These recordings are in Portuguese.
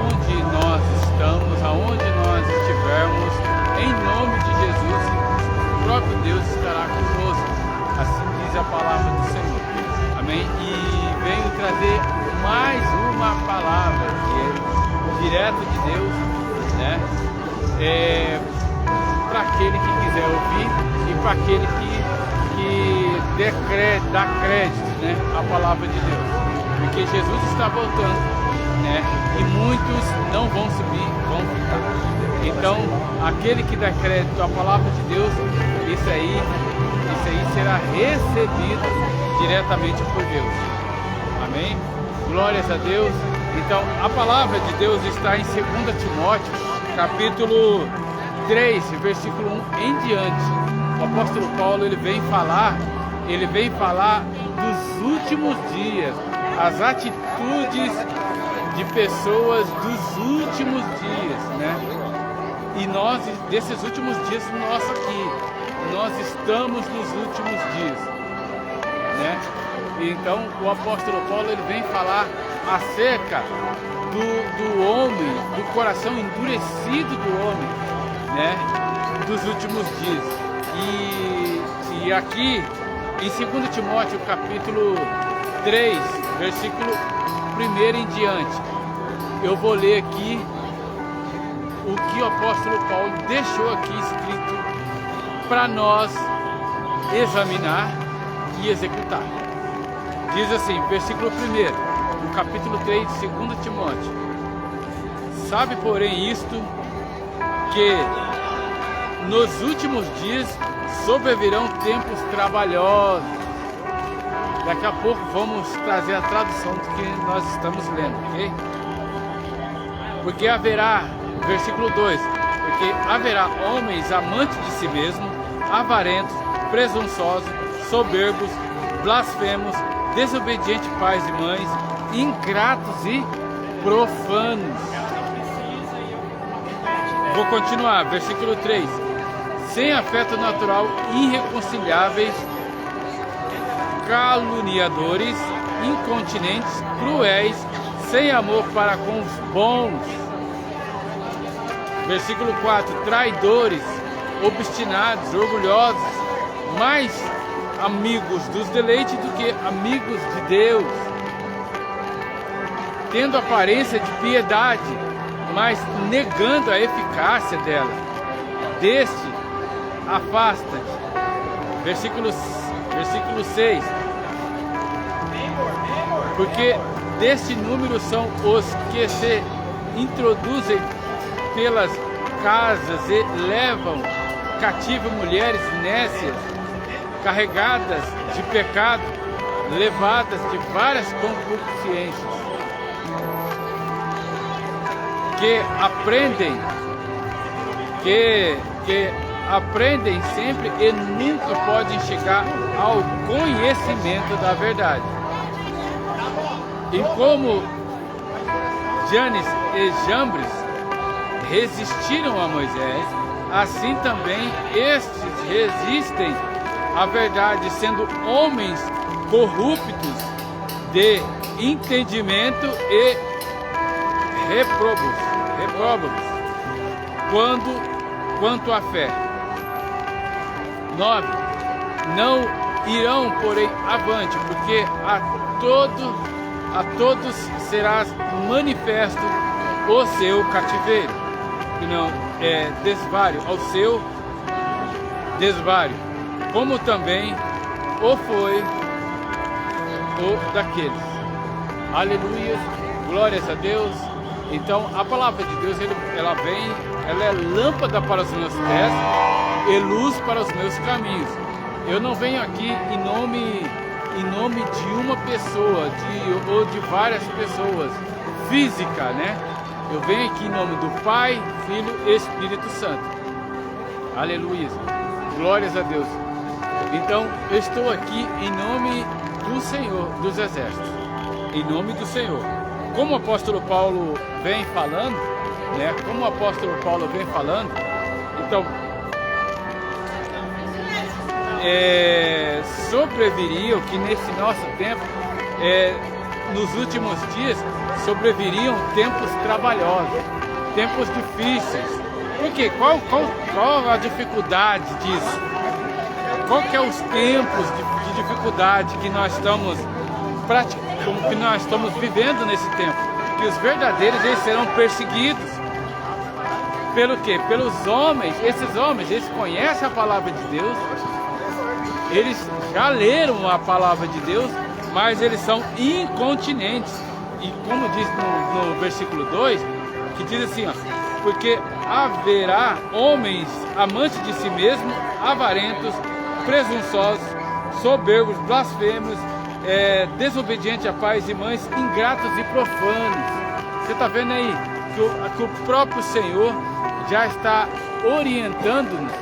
aonde nós estamos, aonde nós estivermos, em nome de Jesus, o próprio Deus estará conosco. Assim diz a palavra do Senhor. Amém? E venho trazer mais uma palavra que é direto de Deus, né? Para aquele que quiser ouvir e para aquele que dá crédito, né, à palavra de Deus. Porque Jesus está voltando, né? E muitos não vão subir, vão ficar. Então, aquele que dá crédito à palavra de Deus, isso aí será recebido diretamente por Deus. Amém? Glórias a Deus. Então, a palavra de Deus está em 2 Timóteo, capítulo 3, versículo 1 em diante. O apóstolo Paulo ele vem falar dos últimos dias, as atitudes de pessoas dos últimos dias, né? E nós, desses últimos dias, nós estamos nos últimos dias, né? Então, o apóstolo Paulo ele vem falar acerca do homem, do coração endurecido do homem, né? Dos últimos dias. E aqui, em 2 Timóteo, capítulo 3, versículo 1 em diante, eu vou ler aqui o que o apóstolo Paulo deixou aqui escrito para nós examinar e executar. Diz assim, versículo 1, no capítulo 3 de 2 Timóteo: sabe, porém, isto, que nos últimos dias sobrevirão tempos trabalhosos. Daqui a pouco vamos trazer a tradução do que nós estamos lendo, ok? Porque haverá, versículo 2, porque haverá homens amantes de si mesmo, avarentos, presunçosos, soberbos, blasfemos, desobedientes pais e mães, ingratos e profanos. Vou continuar, versículo 3. Sem afeto natural, irreconciliáveis, caluniadores, incontinentes, cruéis, sem amor para com os bons. Versículo 4. Traidores, obstinados, orgulhosos, mais amigos dos deleites do que amigos de Deus, tendo aparência de piedade, mas negando a eficácia dela. Deste afasta-te. Versículo 6. Porque deste número são os que se introduzem pelas casas e levam cativo mulheres nécias, carregadas de pecado, levadas de várias concupiscências, que aprendem sempre e nunca podem chegar ao conhecimento da verdade. E como Janes e Jambres resistiram a Moisés, assim também estes resistem à verdade, sendo homens corruptos de entendimento e repróbados quanto à fé. 9. Não irão, porém, avante, porque a todos será manifesto o seu cativeiro, e não é desvario, ao seu desvario, como também o foi o daqueles. Aleluia, glórias a Deus. Então a palavra de Deus ela é lâmpada para os meus pés e luz para os meus caminhos. Eu não venho aqui em nome de uma pessoa ou de várias pessoas física, né? Eu venho aqui em nome do Pai, Filho e Espírito Santo. Aleluia, glórias a Deus. Então eu estou aqui em nome do Senhor dos Exércitos, em nome do Senhor. Como o apóstolo Paulo vem falando, né? Então sobreviriam que nesse nosso tempo nos últimos dias sobreviriam tempos trabalhosos, tempos difíceis. Por quê? Qual a dificuldade disso? Qual que é os tempos de dificuldade que nós estamos que nós estamos vivendo nesse tempo? Que os verdadeiros eles serão perseguidos. Pelo quê? Pelos homens. Esses homens, eles conhecem a palavra de Deus, eles já leram a palavra de Deus, mas eles são incontinentes. E como diz no versículo 2, que diz assim, ó, porque haverá homens amantes de si mesmos, avarentos, presunçosos, soberbos, blasfemos, desobedientes a pais e mães, ingratos e profanos. Você está vendo aí que o próprio Senhor já está orientando-nos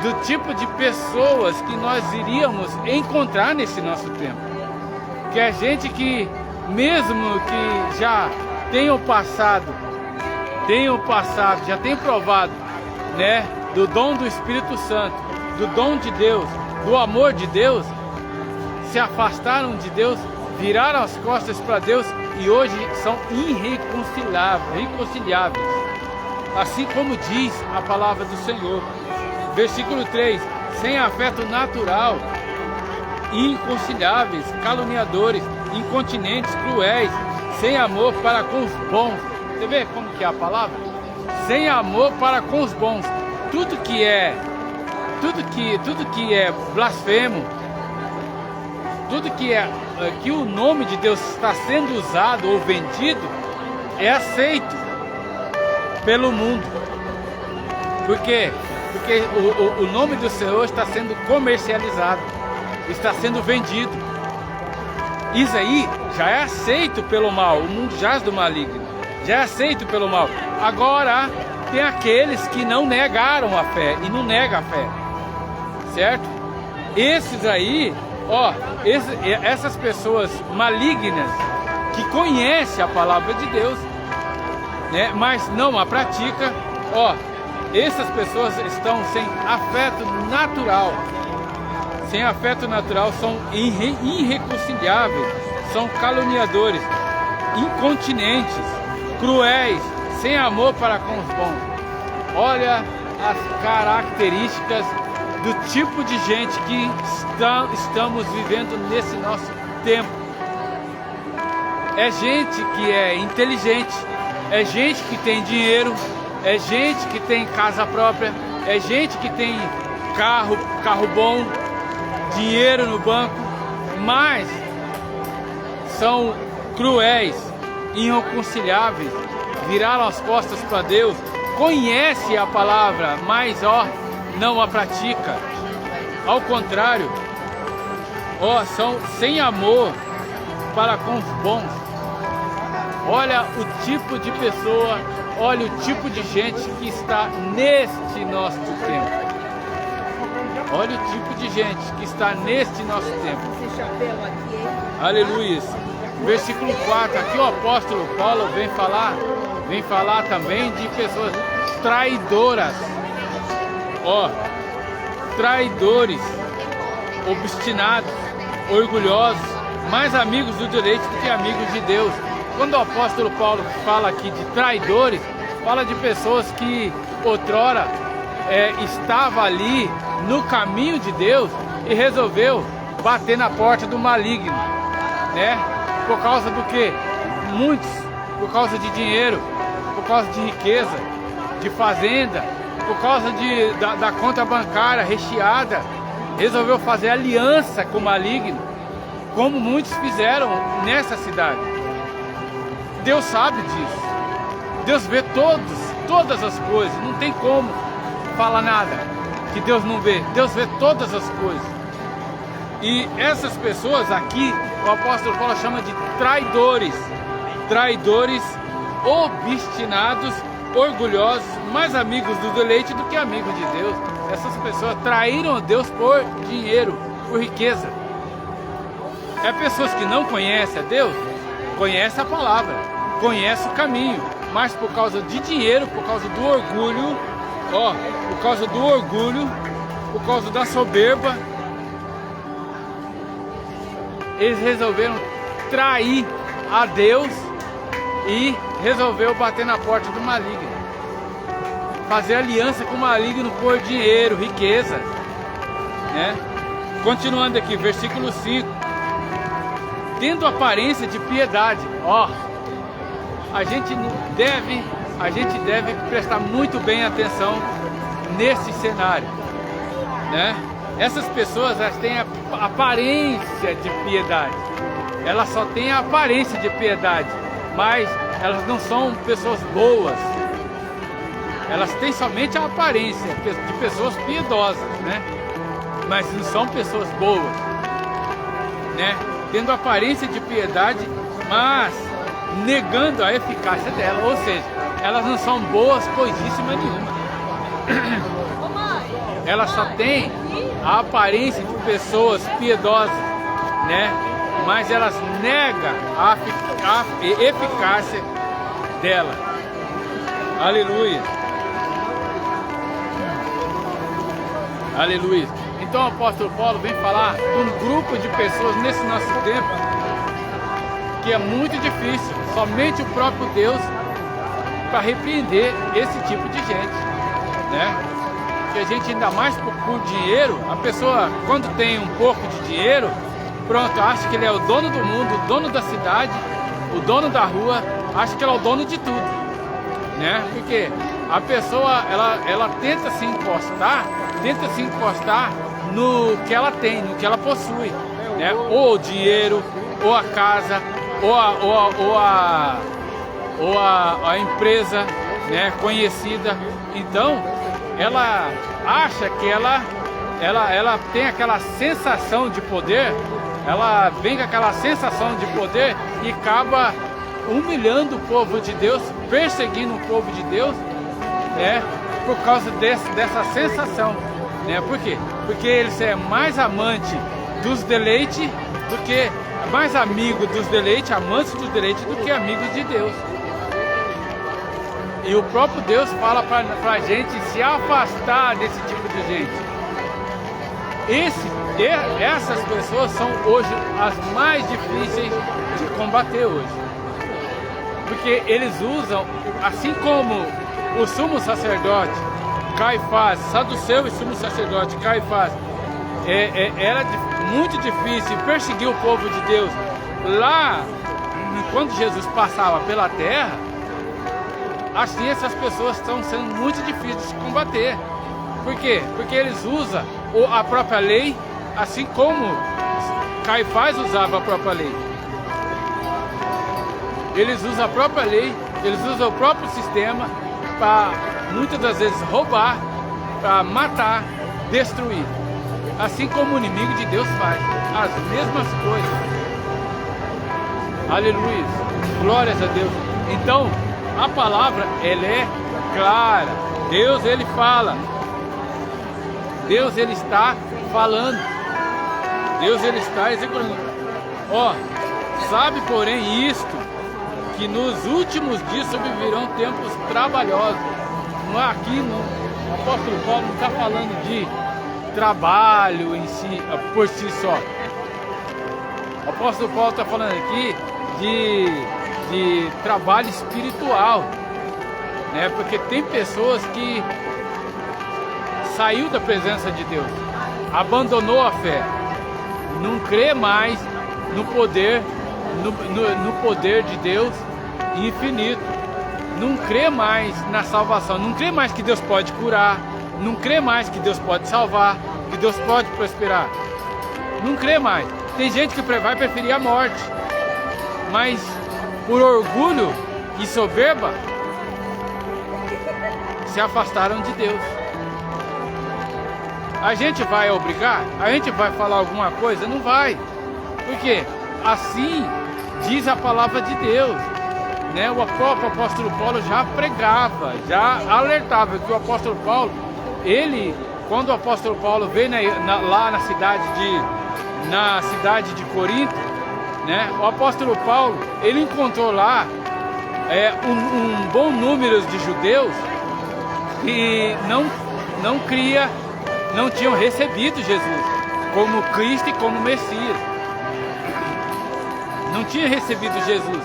do tipo de pessoas que nós iríamos encontrar nesse nosso tempo. Que é gente que, mesmo que já tenham passado, já tenham provado, né, do dom do Espírito Santo, do dom de Deus, do amor de Deus, se afastaram de Deus, viraram as costas para Deus e hoje são irreconciliáveis. Assim como diz a palavra do Senhor. Versículo 3, sem afeto natural, inconciliáveis, caluniadores, incontinentes, cruéis, sem amor para com os bons. Você vê como que é a palavra? Sem amor para com os bons. Tudo que é blasfemo, tudo que o nome de Deus está sendo usado ou vendido, é aceito pelo mundo. Por quê? Porque o nome do Senhor está sendo comercializado, está sendo vendido. Isso aí já é aceito pelo mal, o mundo jaz do maligno, já é aceito pelo mal. Agora, tem aqueles que não negaram a fé e não negam a fé, certo? Esses aí, ó, essas pessoas malignas que conhecem a palavra de Deus, né, mas não a pratica, ó, essas pessoas estão sem afeto natural. Sem afeto natural, são irreconciliáveis, são caluniadores, incontinentes, cruéis, sem amor para com os bons. Olha as características do tipo de gente que estamos vivendo nesse nosso tempo. É gente que é inteligente, é gente que tem dinheiro, é gente que tem casa própria, é gente que tem carro bom, dinheiro no banco, mas são cruéis, irreconciliáveis, viraram as costas para Deus, conhece a palavra, mas não a pratica. Ao contrário, são sem amor para com os bons. Olha o tipo de pessoa, olha o tipo de gente que está neste nosso tempo. Olha o tipo de gente que está neste nosso tempo. Aleluia. Versículo 4, aqui o apóstolo Paulo vem falar também de pessoas traidoras. Traidores, obstinados, orgulhosos, mais amigos do direito do que amigos de Deus. Quando o apóstolo Paulo fala aqui de traidores, fala de pessoas que outrora estava ali no caminho de Deus e resolveu bater na porta do maligno, né? Por causa do que? Muitos, por causa de dinheiro, por causa de riqueza, de fazenda, por causa da conta bancária recheada, resolveu fazer aliança com o maligno, como muitos fizeram nessa cidade. Deus sabe disso. Deus vê todas as coisas. Não tem como falar nada que Deus não vê. Deus vê todas as coisas. E essas pessoas aqui, o apóstolo Paulo chama de traidores. Traidores, obstinados, orgulhosos, mais amigos do deleite do que amigos de Deus. Essas pessoas traíram Deus por dinheiro, por riqueza. É pessoas que não conhecem a Deus, conhecem a palavra, conhecem o caminho, mas por causa de dinheiro, por causa do orgulho, por causa da soberba, eles resolveram trair a Deus e resolveu bater na porta do maligno. Fazer aliança com o maligno por dinheiro, riqueza, né? Continuando aqui, versículo 5. Tendo aparência de piedade. Ó, a gente deve prestar muito bem atenção nesse cenário, né? Essas pessoas, elas têm a aparência de piedade. Elas só têm a aparência de piedade, mas elas não são pessoas boas. Elas têm somente a aparência de pessoas piedosas, né? Mas não são pessoas boas, né? Tendo aparência de piedade, mas negando a eficácia dela. Ou seja, elas não são boas coisíssima nenhuma. Elas só têm a aparência de pessoas piedosas, né? Mas elas negam a eficácia dela. Aleluia. Aleluia. Então o apóstolo Paulo vem falar de um grupo de pessoas nesse nosso tempo que é muito difícil, somente o próprio Deus para repreender esse tipo de gente, né? Que a gente, ainda mais por dinheiro, a pessoa, quando tem um pouco de dinheiro, pronto, acha que ele é o dono do mundo, o dono da cidade, o dono da rua, acha que ele é o dono de tudo, né? Porque a pessoa, ela tenta se encostar no que ela tem, no que ela possui, né? Ou o dinheiro, ou a casa, ou a empresa, né, conhecida. Então ela acha que ela tem aquela sensação de poder, ela vem com aquela sensação de poder e acaba humilhando o povo de Deus, perseguindo o povo de Deus, né, por causa dessa sensação, né? Por quê? Porque eles é mais amante dos deleites do que, mais amigo dos deleites, amantes dos deleites do que amigos de Deus. E o próprio Deus fala para a gente se afastar desse tipo de gente. Essas pessoas são hoje as mais difíceis de combater hoje. Porque eles usam, assim como o sumo sacerdote Caifás, saduceu e sumo sacerdote Caifás, era muito difícil perseguir o povo de Deus lá, quando Jesus passava pela terra. Assim, essas pessoas estão sendo muito difíceis de combater. Por quê? Porque eles usam a própria lei, assim como Caifás usava a própria lei. Eles usam a própria lei, eles usam o próprio sistema para, muitas das vezes, roubar, para matar, destruir. Assim como o inimigo de Deus faz as mesmas coisas. Aleluia, glórias a Deus. Então, a palavra, ela é clara. Deus, ele fala. Deus, ele está falando. Deus, ele está executando. Ó, sabe, porém, isto, que nos últimos dias sobrevirão tempos trabalhosos. Não é aqui, o apóstolo Paulo não está falando de trabalho em si, por si só. O apóstolo Paulo está falando aqui de trabalho espiritual, né? Porque tem pessoas que saiu da presença de Deus, abandonou a fé, não crê mais no poder, no poder de Deus infinito, não crê mais na salvação, não crê mais que Deus pode curar, não crê mais que Deus pode salvar, que Deus pode prosperar, não crê mais. Tem gente que vai preferir a morte, mas por orgulho e soberba se afastaram de Deus. A gente vai obrigar? A gente vai falar alguma coisa? Não vai. Por quê? Assim diz a palavra de Deus, né? O próprio apóstolo Paulo já pregava, já alertava que o apóstolo Paulo, quando o apóstolo Paulo veio lá na cidade de Corinto, né? O apóstolo Paulo, ele encontrou lá um bom número de judeus que não tinham recebido Jesus como Cristo e como Messias. não tinham recebido Jesus.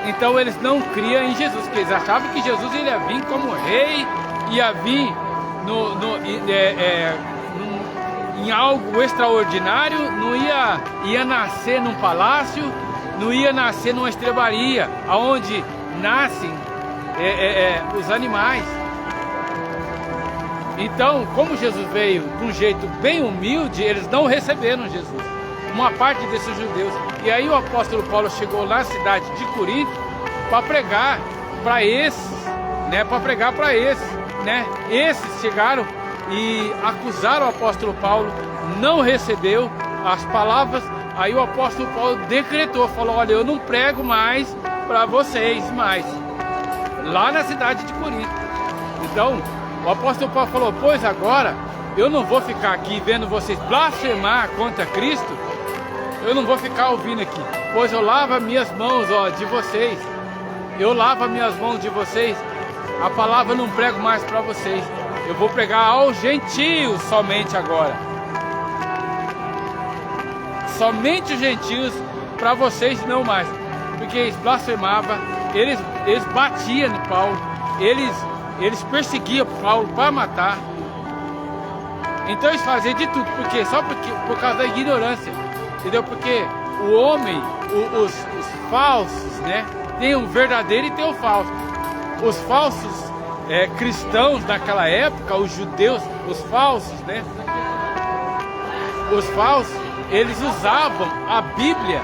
Então eles não criam em Jesus, porque eles achavam que Jesus ia vir como rei, ia vir em algo extraordinário, não ia nascer num palácio, não ia nascer numa estrebaria, onde nascem os animais. Então, como Jesus veio de um jeito bem humilde, eles não receberam Jesus, uma parte desses judeus. E aí o apóstolo Paulo chegou lá na cidade de Corinto para pregar para esses, né? Para pregar para esses, né? Esses chegaram e acusaram o apóstolo Paulo, não recebeu as palavras. Aí o apóstolo Paulo decretou, falou: olha, eu não prego mais para vocês mais, lá na cidade de Corinto. Então o apóstolo Paulo falou: pois agora eu não vou ficar aqui vendo vocês blasfemar contra Cristo, eu não vou ficar ouvindo aqui, pois eu lavo as minhas mãos, ó, de vocês, eu lavo as minhas mãos de vocês, a palavra eu não prego mais para vocês, eu vou pregar aos gentios somente agora, somente os gentios, para vocês não mais, porque eles blasfemavam, eles batiam no Paulo, eles perseguiam Paulo para matar. Então eles faziam de tudo, por causa da ignorância, entendeu? Porque o homem, os falsos, né? Tem um verdadeiro e tem o falso. Os falsos cristãos naquela época, os judeus, os falsos, né? Os falsos, eles usavam a Bíblia,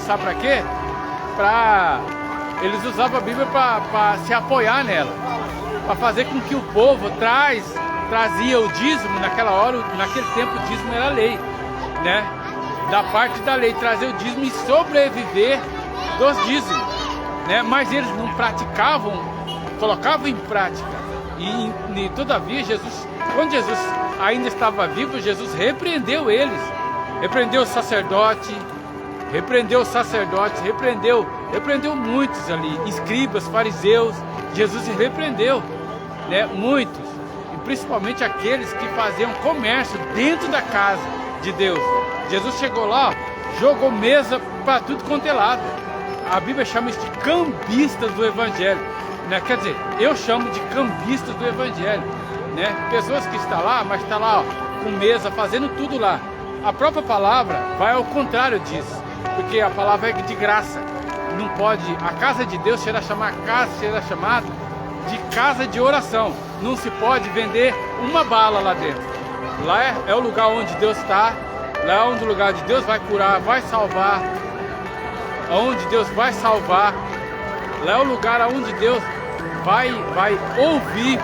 sabe para quê? Eles usavam a Bíblia para se apoiar nela, para fazer com que o povo trazia o dízimo. Naquela hora, naquele tempo, o dízimo era lei, né? Da parte da lei, trazer o dízimo e sobreviver dos dízimos, né? Mas eles não praticavam, colocavam em prática. E todavia, quando Jesus ainda estava vivo, Jesus repreendeu eles, repreendeu os sacerdotes, repreendeu muitos ali, escribas, fariseus. Jesus repreendeu, né? Muitos, e principalmente aqueles que faziam comércio dentro da casa de Deus. Jesus chegou lá, jogou mesa para tudo quanto é lado. A Bíblia chama isso de cambistas do Evangelho, né? Quer dizer, eu chamo de cambistas do Evangelho, né? Pessoas que estão lá, mas estão lá, ó, com mesa, fazendo tudo lá. A própria palavra vai ao contrário disso, porque a palavra é de graça. Não pode, a casa de Deus será chamada de casa de oração. Não se pode vender uma bala lá dentro. Lá é o lugar onde Deus está, lá é onde o lugar de Deus vai curar, vai salvar, onde Deus vai salvar, lá é o lugar onde Deus vai ouvir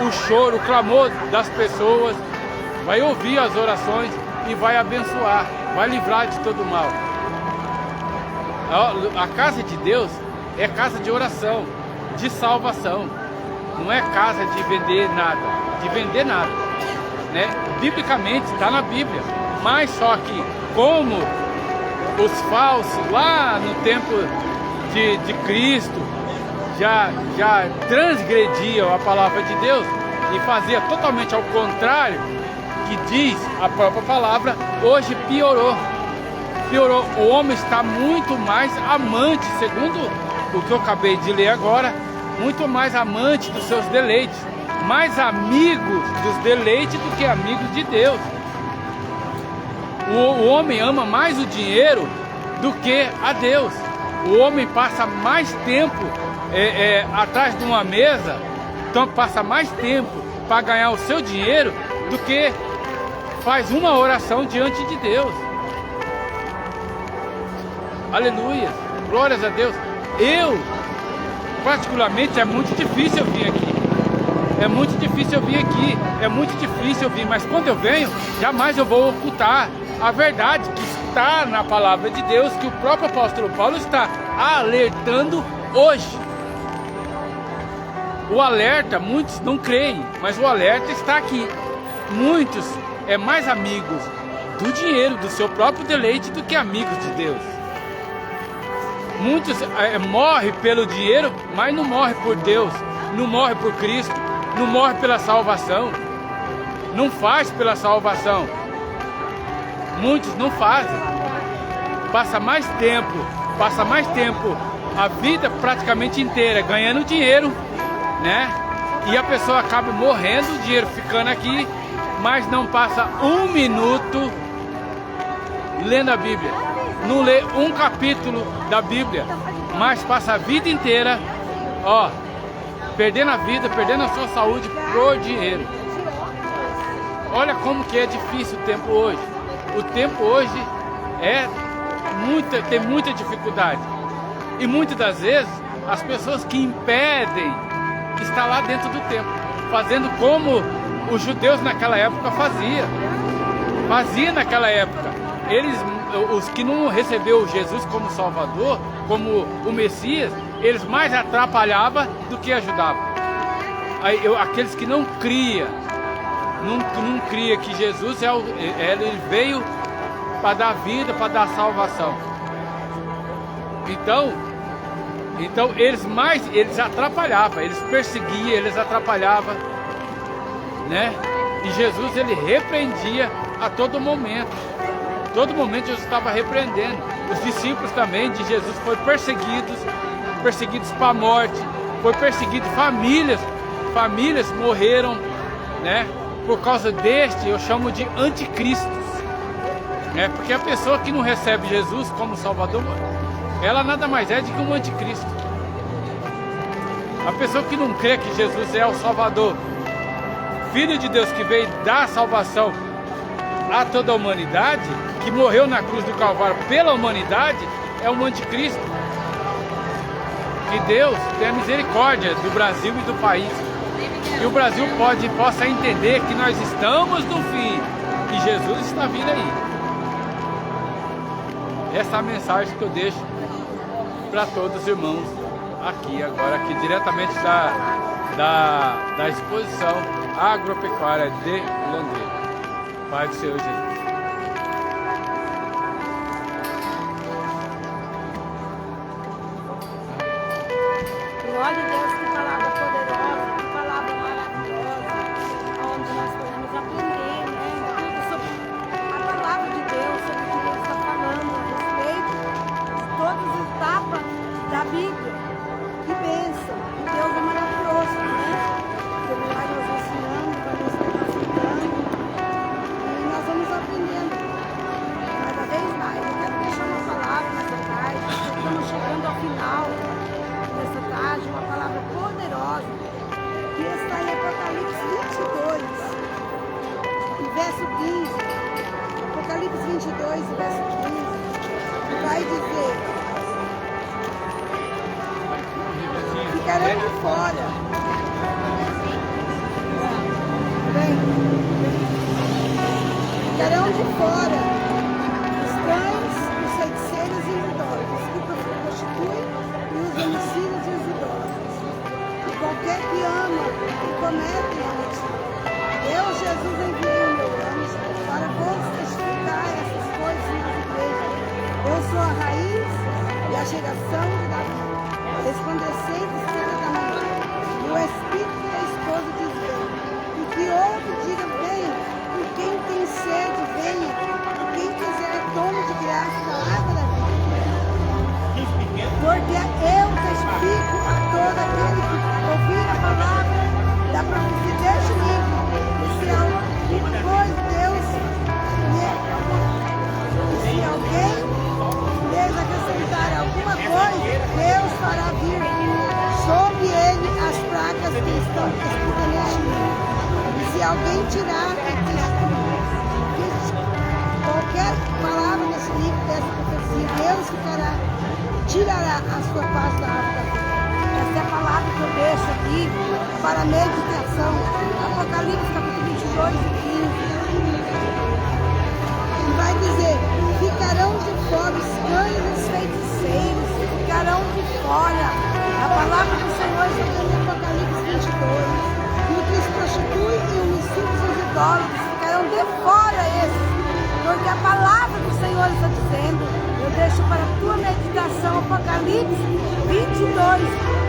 o choro, o clamor das pessoas, vai ouvir as orações e vai abençoar, vai livrar de todo mal. A casa de Deus é casa de oração, de salvação, não é casa de vender nada, né? Biblicamente está na Bíblia, mas só que como os falsos lá no tempo de Cristo já transgrediam a palavra de Deus e fazia totalmente ao contrário que diz a própria palavra, hoje piorou. O homem está muito mais amante, segundo o que eu acabei de ler agora, muito mais amante dos seus deleites, mais amigos dos deleites do que amigos de Deus. O homem ama mais o dinheiro do que a Deus. O homem passa mais tempo atrás de uma mesa, então passa mais tempo para ganhar o seu dinheiro do que faz uma oração diante de Deus. Aleluia, glórias a Deus. Eu, particularmente, é muito difícil eu vir aqui. É muito difícil eu vir, mas quando eu venho, jamais eu vou ocultar a verdade que está na palavra de Deus, que o próprio apóstolo Paulo está alertando hoje. O alerta, muitos não creem, mas o alerta está aqui. Muitos mais amigos do dinheiro, do seu próprio deleite, do que amigos de Deus. Muitos morrem pelo dinheiro, mas não morrem por Deus, não morrem por Cristo, não morrem pela salvação, não faz pela salvação. Muitos não fazem. passa mais tempo a vida praticamente inteira ganhando dinheiro, né? E a pessoa acaba morrendo, o dinheiro ficando aqui, mas não passa um minuto lendo a Bíblia. Não lê um capítulo da Bíblia, mas passa a vida inteira, ó, perdendo a vida, perdendo a sua saúde por dinheiro. Olha como que é difícil o tempo hoje. O tempo hoje tem muita dificuldade. E muitas das vezes as pessoas que impedem estão lá dentro do templo, fazendo como os judeus naquela época fazia naquela época. Os que não recebeu Jesus como Salvador, como o Messias, eles mais atrapalhavam do que ajudavam. Aqueles que não cria que Jesus ele veio para dar vida, para dar salvação. Então eles atrapalhavam, eles perseguiam, eles atrapalhavam, né? E Jesus ele repreendia a todo momento. Todo momento Jesus estava repreendendo. Os discípulos também de Jesus foram perseguidos para a morte, foi perseguido, famílias morreram, né? Por causa eu chamo de anticristos, né? Porque a pessoa que não recebe Jesus como Salvador, ela nada mais é do que um anticristo. A pessoa que não crê que Jesus é o Salvador, Filho de Deus que veio dar salvação a toda a humanidade, que morreu na cruz do Calvário pela humanidade, é um anticristo. Que Deus tenha misericórdia do Brasil e do país. Que o Brasil possa entender que nós estamos no fim e Jesus está vindo aí. Essa é a mensagem que eu deixo para todos os irmãos aqui diretamente da exposição agropecuária de Londrina. Pai do Senhor Jesus. Glória a Deus, que palavra poderosa, que palavra maravilhosa, onde nós podemos aprender, né, tudo sobre a palavra de Deus, sobre o que Deus está falando a respeito de todas as etapas da Bíblia. Que bênção, que Deus é maravilhoso, né? Ele vai nos ensinando, vai nos capacitando e nós vamos aprendendo cada vez mais. Eu quero deixar uma palavra nessa tarde, estamos chegando ao final dessa tarde, uma palavra poderosa que está em Apocalipse 22, verso 15. Apocalipse 22, verso 15, vai dizer: ficarão de fora. Bem, ficarão de fora os cães, os feiticeiros e os idólatras, que prostituem, e os homicidas e os idólatras, e qualquer que ama e comete a mentira. Eu, Jesus, enviei o meu anjo para vos testificar essas coisas nas igrejas. Eu sou a raiz e a geração de Davi, resplandecente estrela da manhã, e o Espírito e a esposa dizendo: e que outro diga venha, e quem tem sede venha, e quem quiser tome de graça da água da vida. Porque eu testifico a todo aquele que ouvir a palavra da profecia deste livro, e depois Deus, se alguém lhes acrescentar alguma coisa, Deus fará vir sobre ele as pragas que estão escritas neste livro. E se alguém tirar qualquer palavra nesse livro dessa profecia, Deus tirará a sua paz da árvore da vida. Essa é a palavra que eu deixo aqui para a meditação. Apocalipse capítulo 22 e 15. E vai dizer: ficarão de fora os cães e os feiticeiros, ficarão de fora. A palavra do Senhor está em Apocalipse 22. E o que se prostitui e homicídios e os idólatras ficarão de fora esses. Porque a palavra do Senhor está dizendo. Eu deixo para a tua meditação Apocalipse 22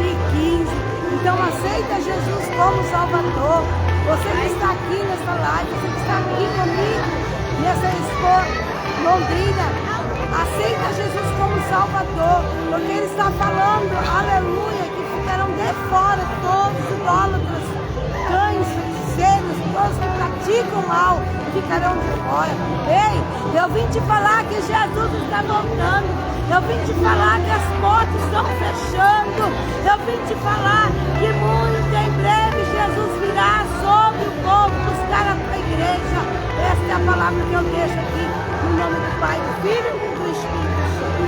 e 15. Então aceita Jesus como Salvador. Você que está aqui nessa live, você que está aqui comigo, nessa Expo Londrina, Aceita Jesus como Salvador, porque Ele está falando, aleluia, que ficarão de fora todos os idólatras, cães, feiticeiros, todos que praticam mal, ficarão de fora. Ei, eu vim te falar que Jesus está voltando. Eu vim te falar que as portas estão fechando. Eu vim te falar que muito em breve Jesus virá sobre o povo buscar a tua igreja. Esta é a palavra que eu deixo aqui, no nome do Pai, do Filho e do Espírito Santo.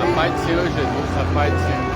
A paz do Senhor Jesus, a paz do Senhor.